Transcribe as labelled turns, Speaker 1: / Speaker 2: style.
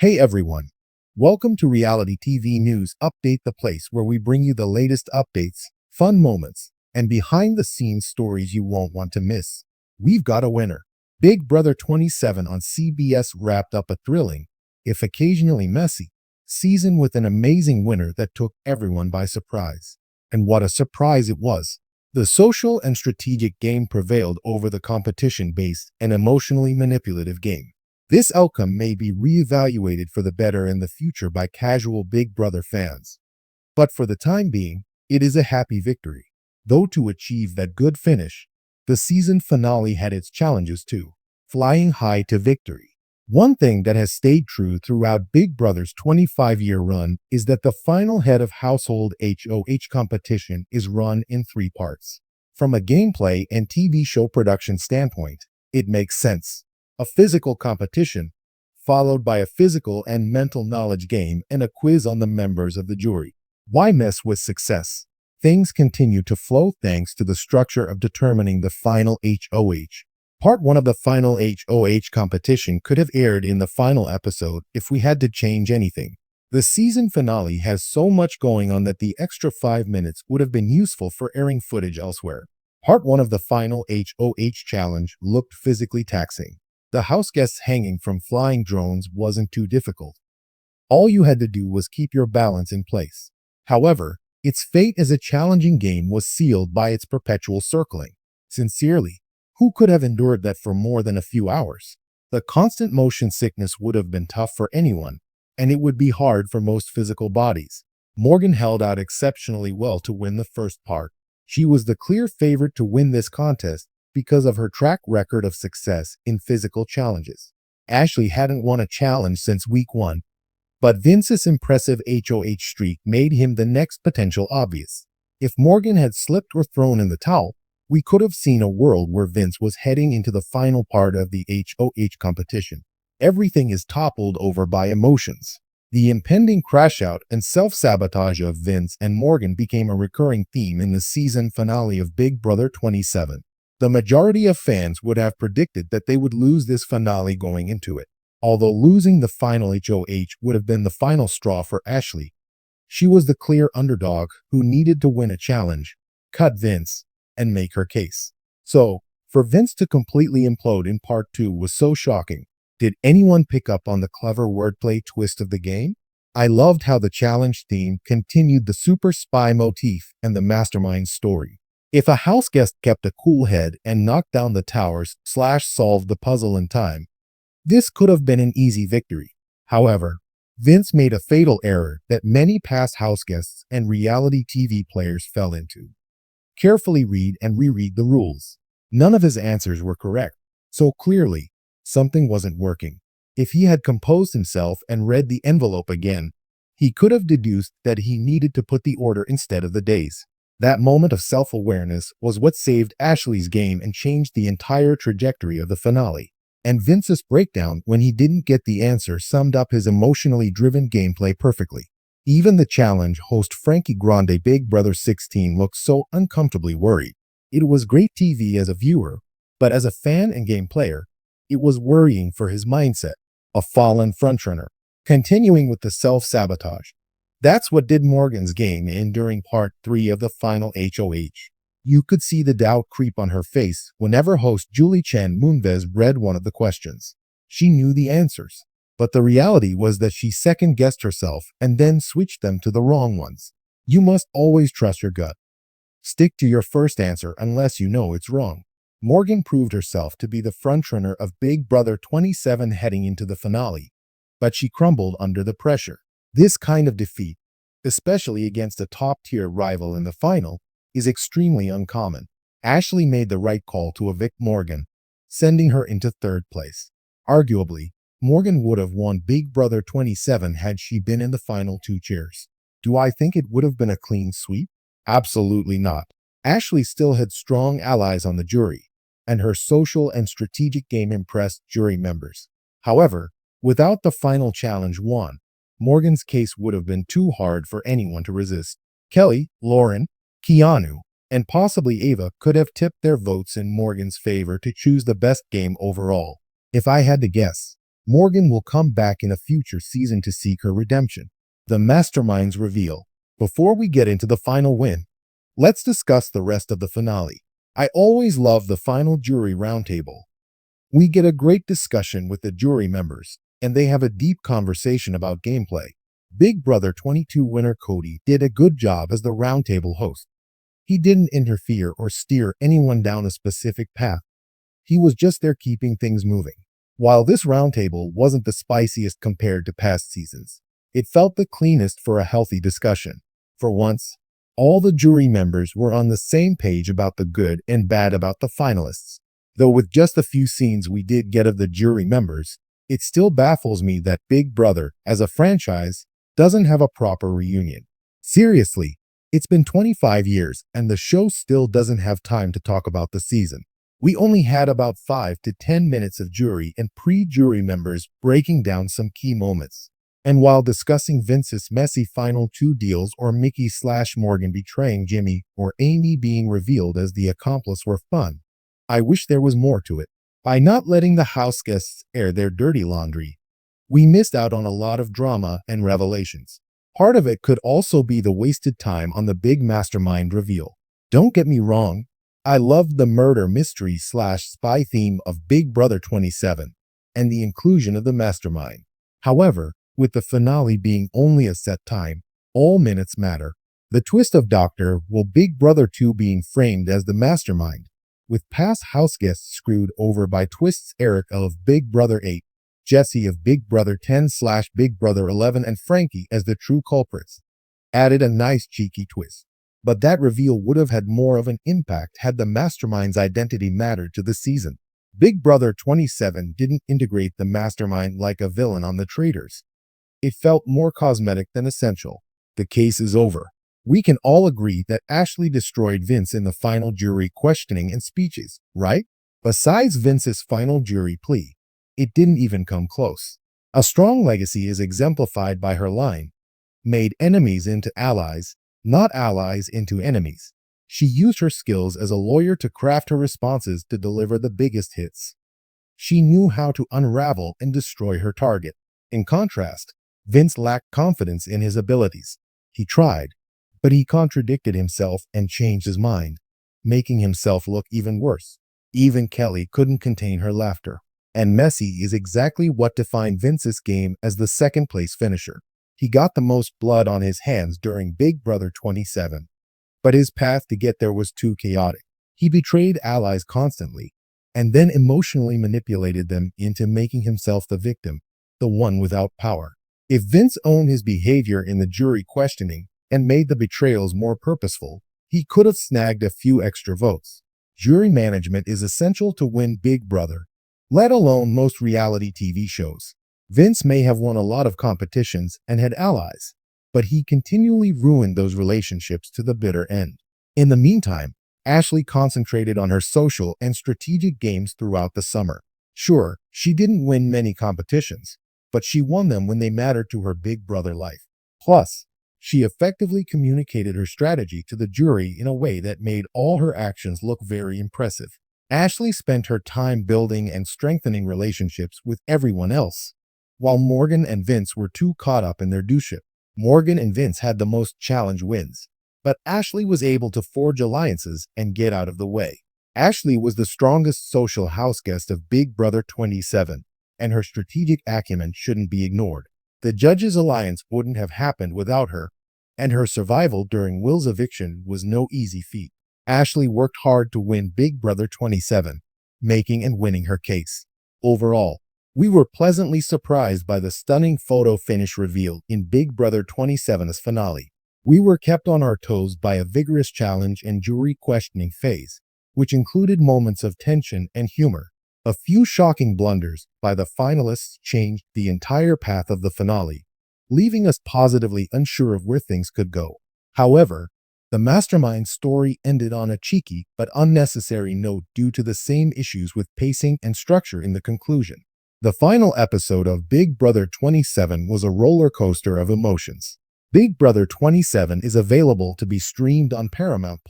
Speaker 1: Hey everyone, welcome to Reality TV News Update, the place where we bring you the latest updates, fun moments, and behind the scenes stories you won't want to miss. We've got a winner. Big Brother 27 on CBS wrapped up a thrilling, if occasionally messy, season with an amazing winner that took everyone by surprise. And what a surprise it was! The social and strategic game prevailed over the competition-based and emotionally manipulative game. This outcome may be reevaluated for the better in the future by casual Big Brother fans. But for the time being, it is a happy victory. Though to achieve that good finish, the season finale had its challenges too, flying high to victory. One thing that has stayed true throughout Big Brother's 25-year run is that the final head of household HOH competition is run in three parts. From a gameplay and TV show production standpoint, it makes sense. A physical competition, followed by a physical and mental knowledge game and a quiz on the members of the jury. Why mess with success? Things continue to flow thanks to the structure of determining the final HOH. Part 1 of the final HOH competition could have aired in the final episode if we had to change anything. The season finale has so much going on that the extra 5 minutes would have been useful for airing footage elsewhere. Part 1 of the final HOH challenge looked physically taxing. The house guests hanging from flying drones wasn't too difficult. All you had to do was keep your balance in place. However, its fate as a challenging game was sealed by its perpetual circling. Sincerely, who could have endured that for more than a few hours? The constant motion sickness would have been tough for anyone, and it would be hard for most physical bodies. Morgan held out exceptionally well to win the first part. She was the clear favorite to win this contest because of her track record of success in physical challenges. Ashley hadn't won a challenge since week 1, but Vince's impressive HOH streak made him the next potential obvious. If Morgan had slipped or thrown in the towel, we could have seen a world where Vince was heading into the final part of the HOH competition. Everything is toppled over by emotions. The impending crash-out and self-sabotage of Vince and Morgan became a recurring theme in the season finale of Big Brother 27. The majority of fans would have predicted that they would lose this finale going into it. Although losing the final HOH would have been the final straw for Ashley, she was the clear underdog who needed to win a challenge, cut Vince, and make her case. So, for Vince to completely implode in part 2 was so shocking. Did anyone pick up on the clever wordplay twist of the game? I loved how the challenge theme continued the super spy motif and the mastermind story. If a house guest kept a cool head and knocked down the towers / solved the puzzle in time, this could have been an easy victory. However, Vince made a fatal error that many past house guests and reality TV players fell into. Carefully read and reread the rules. None of his answers were correct, so clearly, something wasn't working. If he had composed himself and read the envelope again, he could have deduced that he needed to put the order instead of the days. That moment of self-awareness was what saved Ashley's game and changed the entire trajectory of the finale. And Vince's breakdown when he didn't get the answer summed up his emotionally driven gameplay perfectly. Even the challenge host Frankie Grande Big Brother 16 looked so uncomfortably worried. It was great TV as a viewer, but as a fan and game player, it was worrying for his mindset, a fallen frontrunner, continuing with the self-sabotage. That's what did Morgan's game in during part 3 of the final HOH. You could see the doubt creep on her face whenever host Julie Chen Moonves read one of the questions. She knew the answers, but the reality was that she second-guessed herself and then switched them to the wrong ones. You must always trust your gut. Stick to your first answer unless you know it's wrong. Morgan proved herself to be the frontrunner of Big Brother 27 heading into the finale, but she crumbled under the pressure. This kind of defeat, especially against a top-tier rival in the final, is extremely uncommon. Ashley made the right call to evict Morgan, sending her into third place. Arguably, Morgan would have won Big Brother 27 had she been in the final 2 chairs. Do I think it would have been a clean sweep? Absolutely not. Ashley still had strong allies on the jury, and her social and strategic game impressed jury members. However, without the final challenge won, Morgan's case would have been too hard for anyone to resist. Kelly, Lauren, Keanu, and possibly Ava could have tipped their votes in Morgan's favor to choose the best game overall. If I had to guess, Morgan will come back in a future season to seek her redemption. The mastermind's reveal. Before we get into the final win, let's discuss the rest of the finale. I always love the final jury roundtable. We get a great discussion with the jury members, and they have a deep conversation about gameplay. Big Brother 22 winner Cody did a good job as the roundtable host. He didn't interfere or steer anyone down a specific path. He was just there keeping things moving. While this roundtable wasn't the spiciest compared to past seasons, it felt the cleanest for a healthy discussion. For once, all the jury members were on the same page about the good and bad about the finalists. Though with just a few scenes we did get of the jury members, it still baffles me that Big Brother, as a franchise, doesn't have a proper reunion. Seriously, it's been 25 years and the show still doesn't have time to talk about the season. We only had about 5 to 10 minutes of jury and pre-jury members breaking down some key moments. And while discussing Vince's messy final 2 deals or Mickey/Morgan betraying Jimmy or Amy being revealed as the accomplice were fun, I wish there was more to it. By not letting the house guests air their dirty laundry, we missed out on a lot of drama and revelations. Part of it could also be the wasted time on the big mastermind reveal. Don't get me wrong, I loved the murder mystery/spy theme of Big Brother 27 and the inclusion of the mastermind. However, with the finale being only a set time, all minutes matter. The twist of Dr. Will Big Brother 2 being framed as the mastermind, with past house guests screwed over by twists. Eric of Big Brother 8, Jesse of Big Brother 10/Big Brother 11 and Frankie as the true culprits added a nice cheeky twist. But that reveal would have had more of an impact had the mastermind's identity mattered to the season. Big Brother 27 didn't integrate the mastermind like a villain on the Traitors. It felt more cosmetic than essential. The case is over. We can all agree that Ashley destroyed Vince in the final jury questioning and speeches, right? Besides Vince's final jury plea, it didn't even come close. A strong legacy is exemplified by her line, "Made enemies into allies, not allies into enemies." She used her skills as a lawyer to craft her responses to deliver the biggest hits. She knew how to unravel and destroy her target. In contrast, Vince lacked confidence in his abilities. He tried, but he contradicted himself and changed his mind, making himself look even worse. Even Kelly couldn't contain her laughter. And messy is exactly what defined Vince's game as the second-place finisher. He got the most blood on his hands during Big Brother 27, but his path to get there was too chaotic. He betrayed allies constantly, and then emotionally manipulated them into making himself the victim, the one without power. If Vince owned his behavior in the jury questioning and made the betrayals more purposeful, he could have snagged a few extra votes. Jury management is essential to win Big Brother, let alone most reality TV shows. Vince may have won a lot of competitions and had allies, but he continually ruined those relationships to the bitter end. In the meantime, Ashley concentrated on her social and strategic games throughout the summer. Sure, she didn't win many competitions, but she won them when they mattered to her Big Brother life. Plus, she effectively communicated her strategy to the jury in a way that made all her actions look very impressive. Ashley spent her time building and strengthening relationships with everyone else, while Morgan and Vince were too caught up in their doucheship. Morgan and Vince had the most challenge wins, but Ashley was able to forge alliances and get out of the way. Ashley was the strongest social house guest of Big Brother 27, and her strategic acumen shouldn't be ignored. The judges' alliance wouldn't have happened without her, and her survival during Will's eviction was no easy feat. Ashley worked hard to win Big Brother 27, making and winning her case. Overall, we were pleasantly surprised by the stunning photo finish reveal in Big Brother 27's finale. We were kept on our toes by a vigorous challenge and jury questioning phase, which included moments of tension and humor. A few shocking blunders by the finalists changed the entire path of the finale, leaving us positively unsure of where things could go. However, the mastermind story ended on a cheeky but unnecessary note due to the same issues with pacing and structure in the conclusion. The final episode of Big Brother 27 was a roller coaster of emotions. Big Brother 27 is available to be streamed on Paramount+.